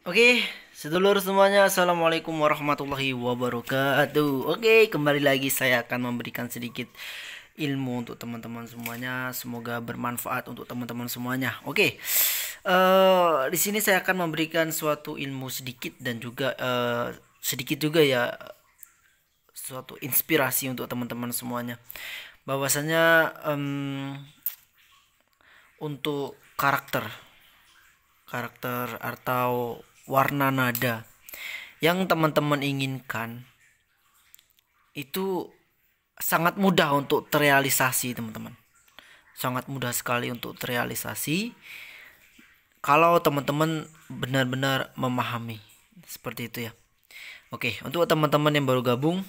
Oke, sedulur semuanya, assalamualaikum warahmatullahi wabarakatuh. Oke, kembali lagi saya akan memberikan sedikit ilmu untuk teman-teman semuanya. Semoga bermanfaat untuk teman-teman semuanya. Oke, di sini saya akan memberikan suatu ilmu sedikit dan juga sedikit juga ya suatu inspirasi untuk teman-teman semuanya. Bahwasanya untuk karakter atau warna nada yang teman-teman inginkan itu sangat mudah untuk terrealisasi, teman-teman. Sangat mudah sekali untuk terrealisasi kalau teman-teman benar-benar memahami. Seperti itu ya. Oke, untuk teman-teman yang baru gabung,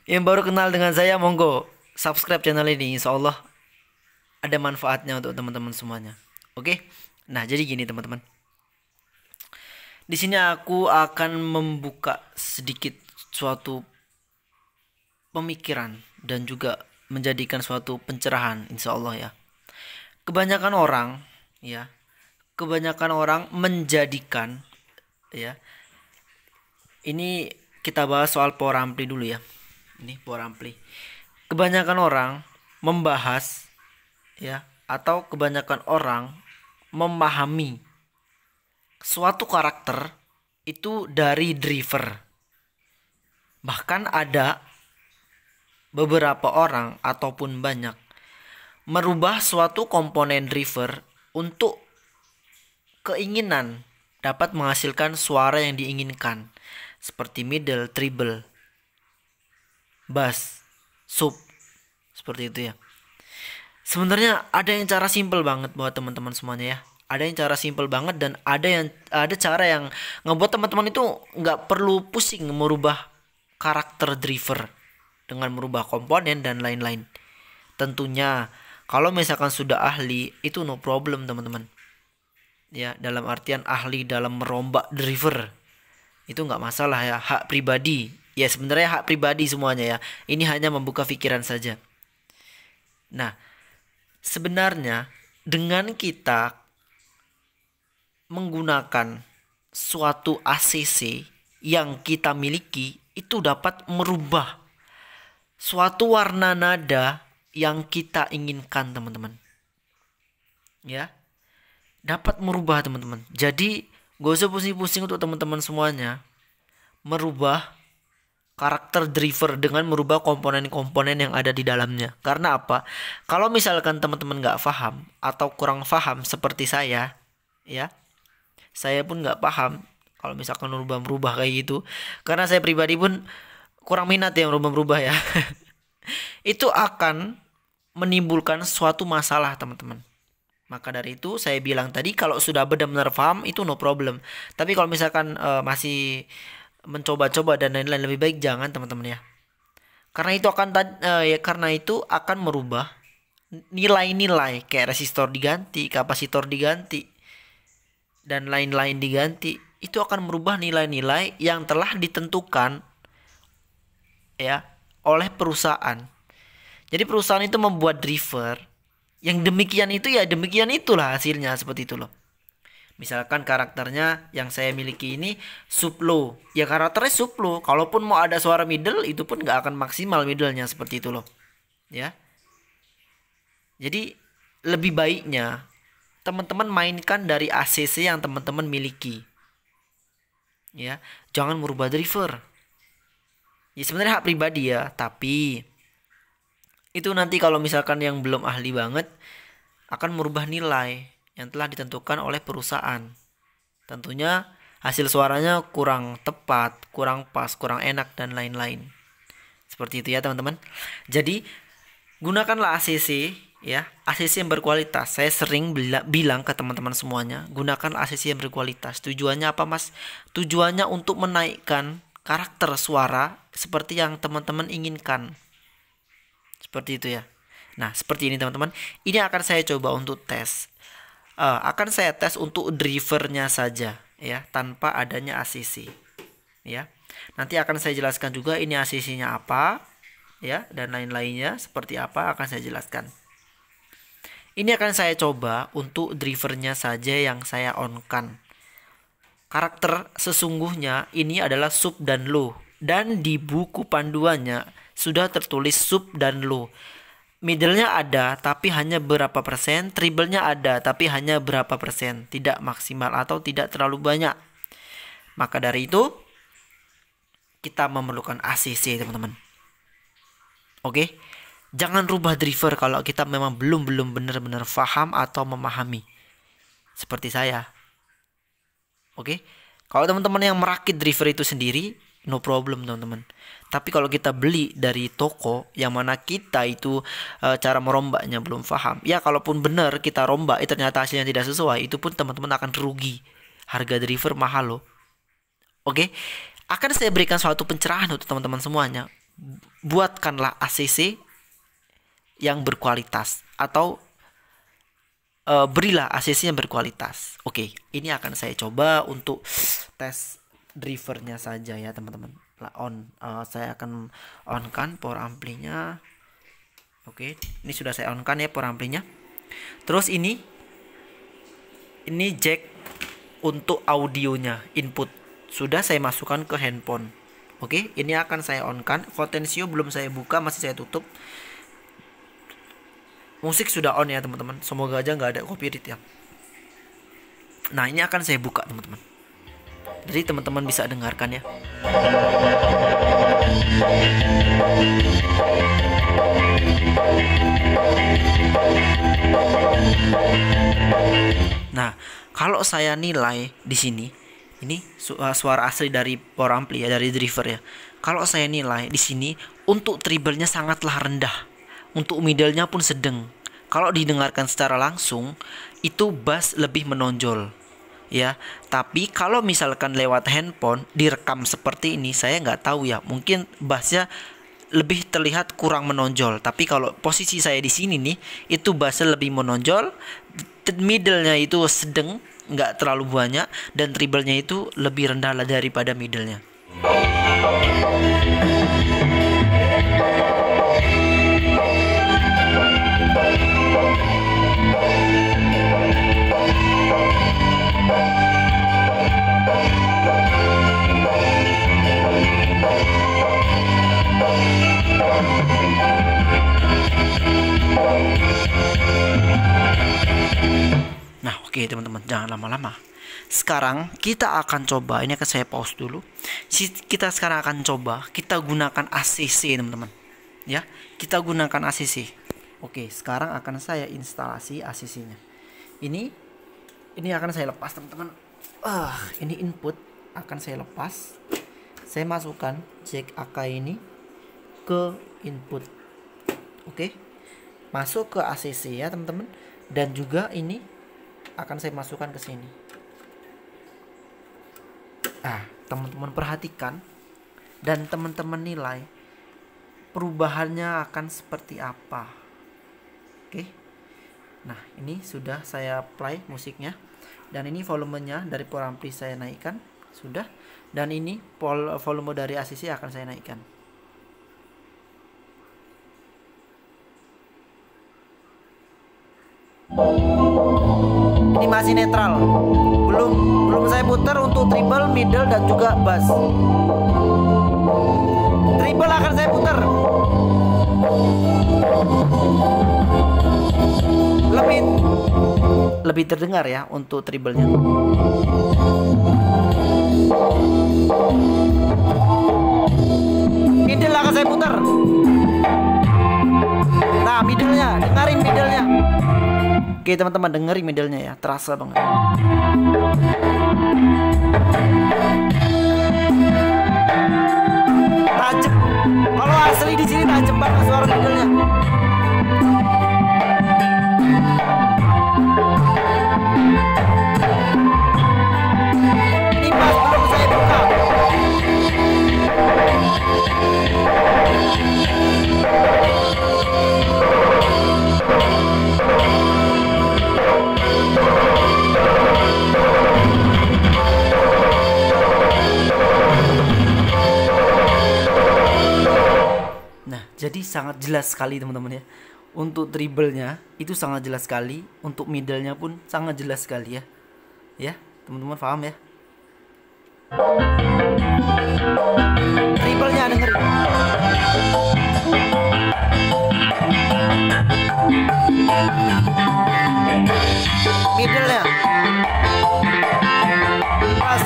yang baru kenal dengan saya, monggo subscribe channel ini. Insya Allah ada manfaatnya untuk teman-teman semuanya. Oke. Nah, jadi gini teman-teman. Di sini aku akan membuka sedikit suatu pemikiran dan juga menjadikan suatu pencerahan, insya Allah ya. Kebanyakan orang ya, kebanyakan orang menjadikan ya. Ini kita bahas soal power ampli dulu ya. Ini power ampli. Kebanyakan orang membahas ya, atau kebanyakan orang memahami suatu karakter itu dari driver. Bahkan ada beberapa orang ataupun banyak merubah suatu komponen driver untuk keinginan dapat menghasilkan suara yang diinginkan, seperti middle, treble, bass, sub, seperti itu ya. Sebenarnya ada yang cara simple banget buat teman-teman semuanya ya. Ada yang cara simple banget dan ada cara yang ngebuat teman-teman itu nggak perlu pusing merubah karakter driver dengan merubah komponen dan lain-lain. Tentunya kalau misalkan sudah ahli itu no problem teman-teman. Ya, dalam artian ahli dalam merombak driver itu nggak masalah ya, hak pribadi. Ya sebenarnya hak pribadi semuanya ya. Ini hanya membuka pikiran saja. Nah, sebenarnya dengan kita menggunakan suatu ACC yang kita miliki itu dapat merubah suatu warna nada yang kita inginkan, teman-teman. Ya, dapat merubah, teman-teman. Jadi, gak usah pusing-pusing untuk teman-teman semuanya merubah karakter driver dengan merubah komponen-komponen yang ada di dalamnya. Karena apa? Kalau misalkan teman-teman nggak paham atau kurang paham seperti saya, ya, saya pun nggak paham kalau misalkan merubah-merubah kayak gitu. Karena saya pribadi pun kurang minat ya merubah-merubah ya. Itu akan menimbulkan suatu masalah, teman-teman. Maka dari itu saya bilang tadi kalau sudah benar-benar paham itu no problem. Tapi kalau misalkan masih mencoba-coba dan lain-lain, lebih baik jangan, teman-teman ya. Karena itu akan merubah nilai-nilai kayak resistor diganti, kapasitor diganti dan lain-lain diganti. Itu akan merubah nilai-nilai yang telah ditentukan ya oleh perusahaan. Jadi perusahaan itu membuat driver yang demikian itu ya demikian itulah hasilnya, seperti itu loh. Misalkan karakternya yang saya miliki ini sub low, ya karakternya sub low. Kalaupun mau ada suara middle itu pun nggak akan maksimal middlenya, seperti itu loh. Ya. Jadi lebih baiknya teman-teman mainkan dari ACC yang teman-teman miliki. Ya, jangan merubah driver. Ya sebenarnya hak pribadi ya, tapi itu nanti kalau misalkan yang belum ahli banget akan merubah nilai yang telah ditentukan oleh perusahaan. Tentunya hasil suaranya kurang tepat, kurang pas, kurang enak dan lain-lain. Seperti itu ya teman-teman. Jadi gunakanlah ACC ya, ACC yang berkualitas. Saya sering bilang ke teman-teman semuanya, gunakan ACC yang berkualitas. Tujuannya apa, Mas? Tujuannya untuk menaikkan karakter suara seperti yang teman-teman inginkan. Seperti itu ya. Nah, seperti ini teman-teman. Ini akan saya coba untuk tes. Akan saya tes untuk drivernya saja ya, tanpa adanya ACC ya. Nanti akan saya jelaskan juga ini ACC-nya apa ya, dan lain-lainnya seperti apa akan saya jelaskan. Ini akan saya coba untuk drivernya saja yang saya on-kan. Karakter sesungguhnya ini adalah sub dan low. Dan di buku panduannya sudah tertulis sub dan low. Middle-nya ada tapi hanya berapa persen, treble-nya ada tapi hanya berapa persen, tidak maksimal atau tidak terlalu banyak. Maka dari itu kita memerlukan ACC, teman-teman. Oke. Jangan rubah driver kalau kita memang belum benar-benar paham atau memahami. Seperti saya. Oke. Kalau teman-teman yang merakit driver itu sendiri, no problem, teman-teman. Tapi kalau kita beli dari toko yang mana kita itu cara merombaknya belum paham, ya kalaupun benar kita rombak ternyata hasilnya tidak sesuai, itu pun teman-teman akan rugi. Harga driver mahal loh. Oke. Akan saya berikan suatu pencerahan untuk teman-teman semuanya. Buatkanlah ACC yang berkualitas atau berilah ACC yang berkualitas. Oke, ini akan saya coba untuk tes drivernya saja ya, teman-teman. Saya akan on kan power amplinya. Oke, ini sudah saya on kan ya power amplinya. Terus ini jack untuk audionya, input sudah saya masukkan ke handphone. Oke, ini akan saya on kan. Potensio belum saya buka, masih saya tutup. Musik sudah on ya, teman-teman. Semoga aja nggak ada copyright ya. Nah, ini akan saya buka, teman-teman. Jadi teman-teman bisa dengarkan ya. Nah, kalau saya nilai di sini, ini suara asli dari power ampli ya, dari driver ya. Kalau saya nilai di sini untuk treble-nya sangatlah rendah, untuk middle-nya pun sedang. Kalau didengarkan secara langsung itu bass lebih menonjol. Ya, tapi kalau misalkan lewat handphone direkam seperti ini, saya nggak tahu ya, mungkin bassnya lebih terlihat kurang menonjol. Tapi kalau posisi saya di sini nih, itu bassnya lebih menonjol, middle-nya itu sedang, nggak terlalu banyak, dan treble-nya itu lebih rendah daripada middle-nya. Nah, oke teman-teman, jangan lama-lama. Sekarang kita akan coba, ini akan saya pause dulu. Kita sekarang akan coba, kita gunakan ACC, teman-teman. Ya, kita gunakan ACC. Oke, sekarang akan saya instalasi ACC-nya. Ini akan saya lepas, teman-teman. Ini input akan saya lepas. Saya masukkan jack AK ini ke input. Oke. Masuk ke ACC ya, teman-teman. Dan juga ini akan saya masukkan ke sini. Teman-teman perhatikan dan teman-teman nilai perubahannya akan seperti apa. Oke. Nah, ini sudah saya play musiknya, dan ini volumenya dari power ampli saya naikkan, sudah. Dan ini volume dari ACC akan saya naikkan. Ini masih netral, belum saya putar untuk treble, middle, dan juga bass. Treble akan saya putar, lebih terdengar ya untuk treble-nya. Middle akan saya putar. Nah, middle-nya, dengarin middle-nya. Oke teman-teman, dengerin middle-nya ya, terasa banget. Tajam. Kalau asli di sini tajam banget suara middle-nya. Ini bass belum saya buka. Jadi sangat jelas sekali teman-teman ya Untuk treble-nya itu sangat jelas sekali, untuk middle-nya pun sangat jelas sekali ya. Ya, teman-teman paham ya? Treble-nya dengerin. Middle-nya pas.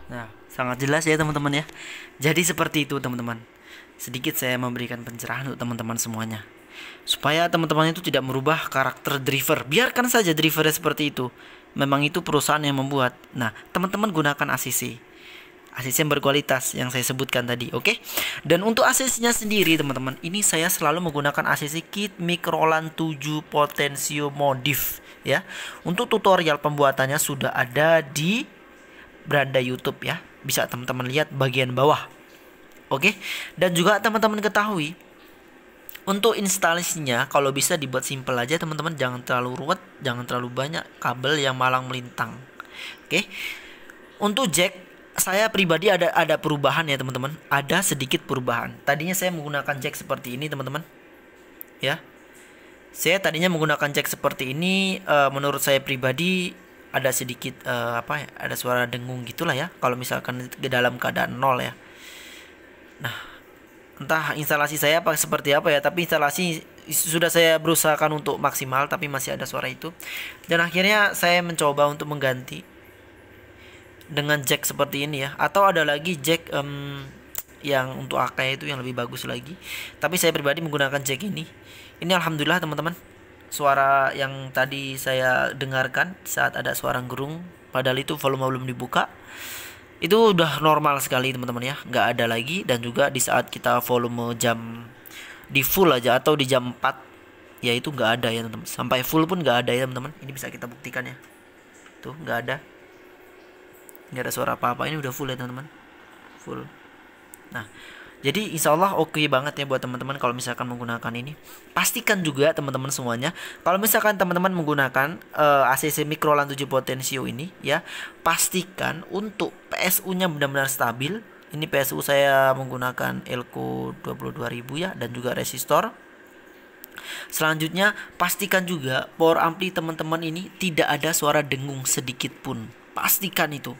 Nah, sangat jelas ya teman-teman ya. Jadi seperti itu teman-teman. Sedikit saya memberikan pencerahan untuk teman-teman semuanya, supaya teman-teman itu tidak merubah karakter driver. Biarkan saja drivernya seperti itu. Memang itu perusahaan yang membuat. Nah, teman-teman gunakan ACC yang berkualitas yang saya sebutkan tadi, oke? Dan untuk ACC-nya sendiri teman-teman, ini saya selalu menggunakan ACC kit mic Roland 7 Potensio Modif ya. Untuk tutorial pembuatannya sudah ada di beranda YouTube ya. Bisa teman-teman lihat bagian bawah. Oke? Dan juga teman-teman ketahui, untuk instalasinya kalau bisa dibuat simple aja teman-teman, jangan terlalu ruwet, jangan terlalu banyak kabel yang malang melintang. Oke? Untuk jack saya pribadi ada perubahan ya teman-teman, ada sedikit perubahan. Tadinya saya menggunakan jack seperti ini teman-teman, ya. Saya tadinya menggunakan jack seperti ini, menurut saya pribadi ada sedikit ada suara dengung gitulah ya. Kalau misalkan di dalam keadaan nol ya. Nah, entah instalasi saya apa seperti apa ya, tapi instalasi sudah saya berusahakan untuk maksimal, tapi masih ada suara itu. Dan akhirnya saya mencoba untuk mengganti dengan jack seperti ini ya, atau ada lagi jack yang untuk AK itu yang lebih bagus lagi, tapi saya pribadi menggunakan jack ini. Alhamdulillah teman-teman, suara yang tadi saya dengarkan saat ada suara gerung, padahal itu volume belum dibuka, itu udah normal sekali teman-teman ya, nggak ada lagi. Dan juga di saat kita volume jam di full aja atau di jam 4 ya, itu nggak ada ya teman-teman, sampai full pun nggak ada ya teman-teman. Ini bisa kita buktikan ya, tuh nggak ada suara apa-apa. Ini udah full ya teman-teman, full. Nah, jadi insya Allah oke banget ya buat teman-teman kalau misalkan menggunakan ini. Pastikan juga teman-teman semuanya, kalau misalkan teman-teman menggunakan ACC mic Roland 7 Potensio ini ya, pastikan untuk PSU nya benar-benar stabil. Ini PSU saya menggunakan Elco 22.000 ya, dan juga resistor. Selanjutnya pastikan juga power ampli teman-teman ini tidak ada suara dengung sedikit pun. Pastikan itu.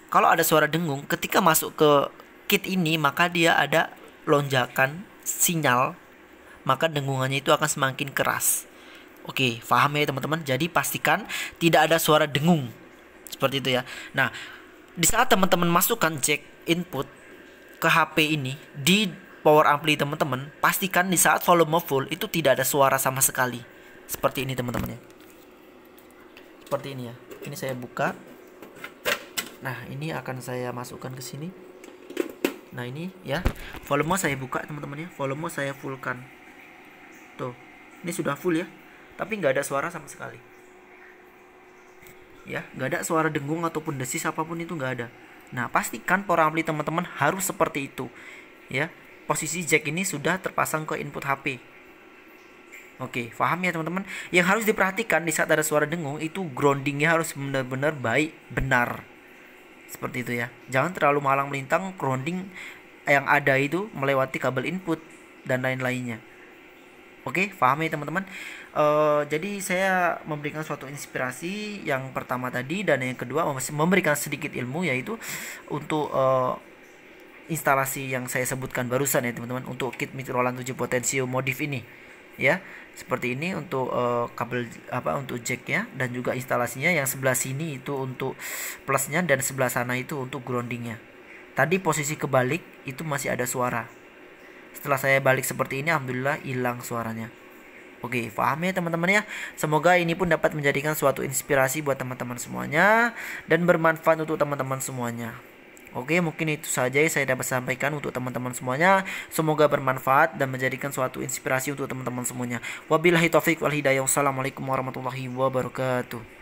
Kalau ada suara dengung ketika masuk ke kit ini, maka dia ada lonjakan sinyal, maka dengungannya itu akan semakin keras. Oke, paham ya teman-teman? Jadi pastikan tidak ada suara dengung seperti itu ya. Nah, di saat teman-teman masukkan jack input ke HP ini di power ampli teman-teman, pastikan di saat volume full itu tidak ada suara sama sekali. Seperti ini teman-teman ya. Seperti ini ya. Ini saya buka. Nah, ini akan saya masukkan ke sini. Nah, ini ya, volume saya buka teman-teman ya, volume saya fullkan. Tuh, ini sudah full ya, tapi nggak ada suara sama sekali. Ya, nggak ada suara dengung ataupun desis apapun, itu nggak ada. Nah, pastikan power ampli teman-teman harus seperti itu. Ya, posisi jack ini sudah terpasang ke input HP. Oke, paham ya teman-teman? Yang harus diperhatikan di saat ada suara dengung itu groundingnya harus benar-benar baik, benar. Seperti itu ya. Jangan terlalu malang melintang, grounding yang ada itu melewati kabel input dan lain-lainnya. Oke, paham ya teman-teman? Jadi saya memberikan suatu inspirasi yang pertama tadi, dan yang kedua memberikan sedikit ilmu, yaitu untuk instalasi yang saya sebutkan barusan ya teman-teman, untuk kit mic Roland 7 Potensio Modif ini ya. Seperti ini untuk kabel untuk jacknya, dan juga instalasinya yang sebelah sini itu untuk plusnya, dan sebelah sana itu untuk groundingnya. Tadi posisi kebalik itu masih ada suara. Setelah saya balik seperti ini, alhamdulillah hilang suaranya. Oke, paham ya teman-teman ya. Semoga ini pun dapat menjadikan suatu inspirasi buat teman-teman semuanya dan bermanfaat untuk teman-teman semuanya. Oke, mungkin itu saja yang saya dapat sampaikan untuk teman-teman semuanya. Semoga bermanfaat dan menjadikan suatu inspirasi untuk teman-teman semuanya. Wabillahi taufik wal hidayah. Wassalamualaikum warahmatullahi wabarakatuh.